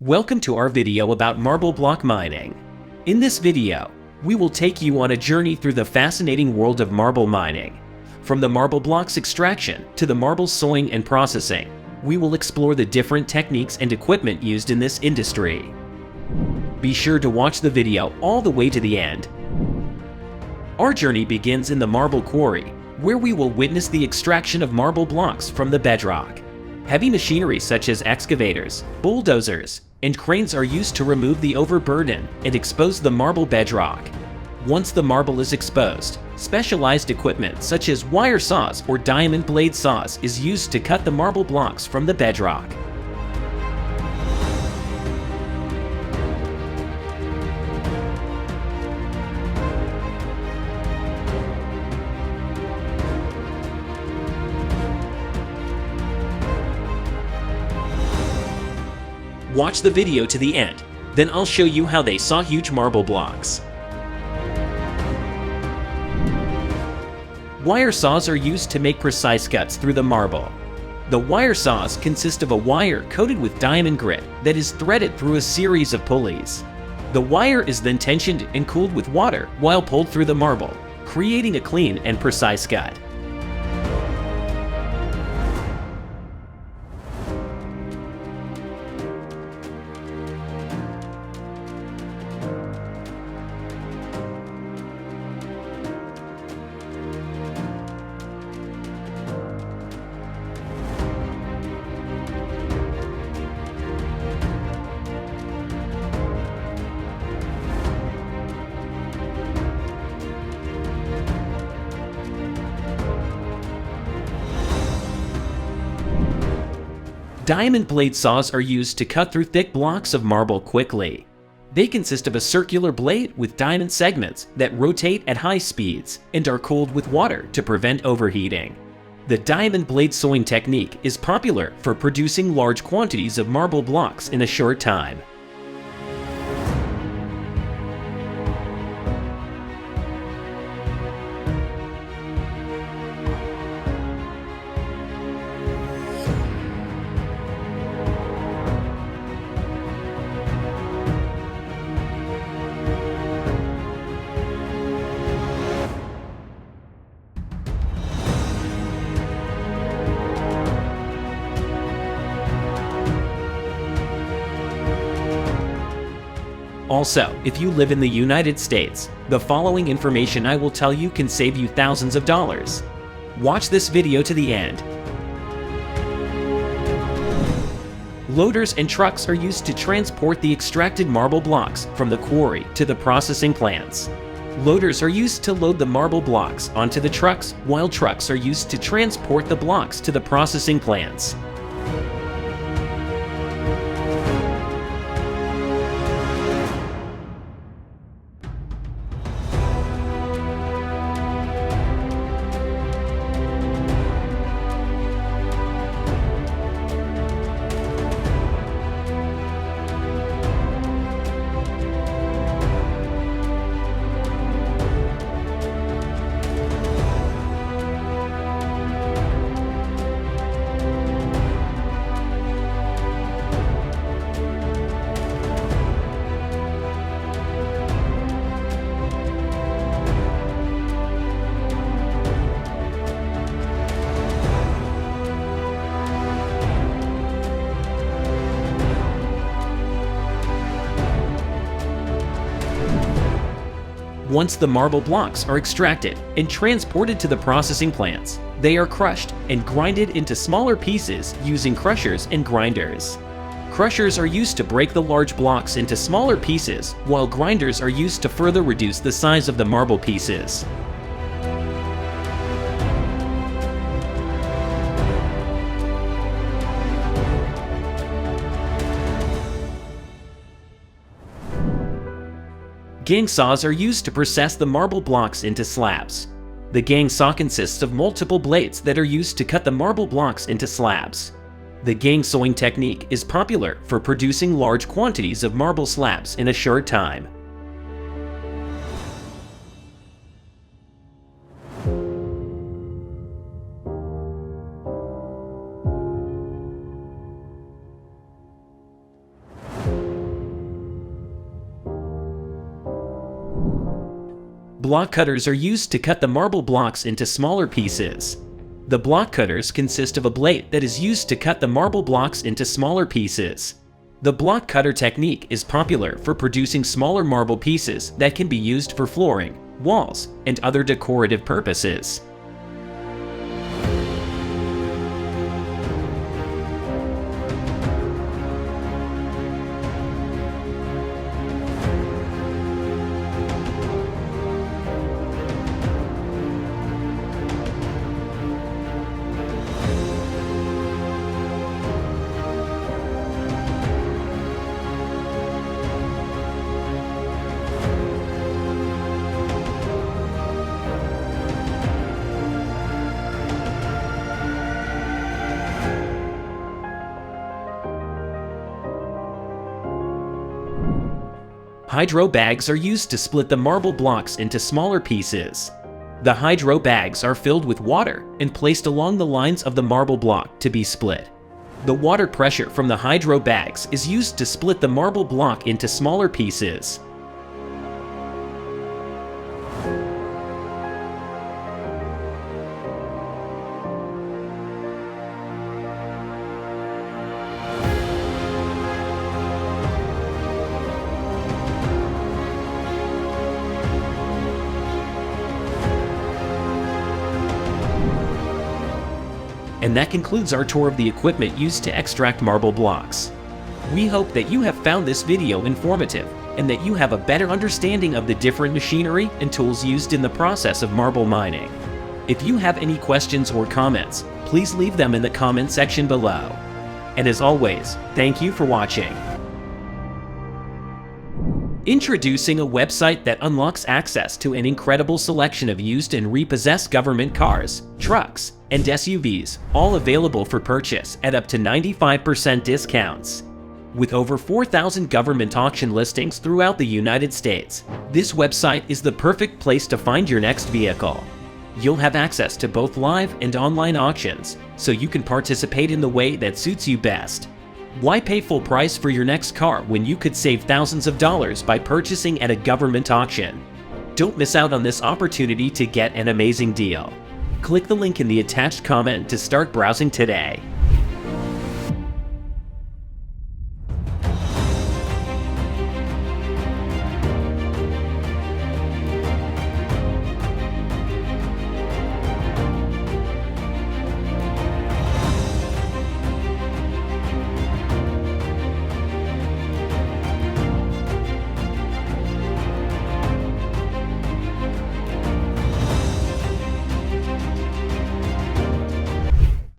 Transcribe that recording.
Welcome to our video about marble block mining. In this video, we will take you on a journey through the fascinating world of marble mining. From the marble blocks extraction to the marble sawing and processing, we will explore the different techniques and equipment used in this industry. Be sure to watch the video all the way to the end. Our journey begins in the marble quarry, where we will witness the extraction of marble blocks from the bedrock. Heavy machinery such as excavators, bulldozers, and cranes are used to remove the overburden and expose the marble bedrock. Once the marble is exposed, specialized equipment such as wire saws or diamond blade saws is used to cut the marble blocks from the bedrock. Watch the video to the end, then I'll show you how they saw huge marble blocks. Wire saws are used to make precise cuts through the marble. The wire saws consist of a wire coated with diamond grit that is threaded through a series of pulleys. The wire is then tensioned and cooled with water while pulled through the marble, creating a clean and precise cut. Diamond blade saws are used to cut through thick blocks of marble quickly. They consist of a circular blade with diamond segments that rotate at high speeds and are cooled with water to prevent overheating. The diamond blade sawing technique is popular for producing large quantities of marble blocks in a short time. Also, if you live in the United States, the following information I will tell you can save you thousands of dollars. Watch this video to the end. Loaders and trucks are used to transport the extracted marble blocks from the quarry to the processing plants. Loaders are used to load the marble blocks onto the trucks, while trucks are used to transport the blocks to the processing plants. Once the marble blocks are extracted and transported to the processing plants, they are crushed and grinded into smaller pieces using crushers and grinders. Crushers are used to break the large blocks into smaller pieces, while grinders are used to further reduce the size of the marble pieces. Gang saws are used to process the marble blocks into slabs. The gang saw consists of multiple blades that are used to cut the marble blocks into slabs. The gang sawing technique is popular for producing large quantities of marble slabs in a short time. Block cutters are used to cut the marble blocks into smaller pieces. The block cutters consist of a blade that is used to cut the marble blocks into smaller pieces. The block cutter technique is popular for producing smaller marble pieces that can be used for flooring, walls, and other decorative purposes. Hydro bags are used to split the marble blocks into smaller pieces. The hydro bags are filled with water and placed along the lines of the marble block to be split. The water pressure from the hydro bags is used to split the marble block into smaller pieces. And that concludes our tour of the equipment used to extract marble blocks. We hope that you have found this video informative and that you have a better understanding of the different machinery and tools used in the process of marble mining. If you have any questions or comments, please leave them in the comment section below. And as always, thank you for watching. Introducing a website that unlocks access to an incredible selection of used and repossessed government cars, trucks, and SUVs, all available for purchase at up to 95% discounts. With over 4,000 government auction listings throughout the United States, this website is the perfect place to find your next vehicle. You'll have access to both live and online auctions, so you can participate in the way that suits you best. Why pay full price for your next car when you could save thousands of dollars by purchasing at a government auction? Don't miss out on this opportunity to get an amazing deal. Click the link in the attached comment to start browsing today.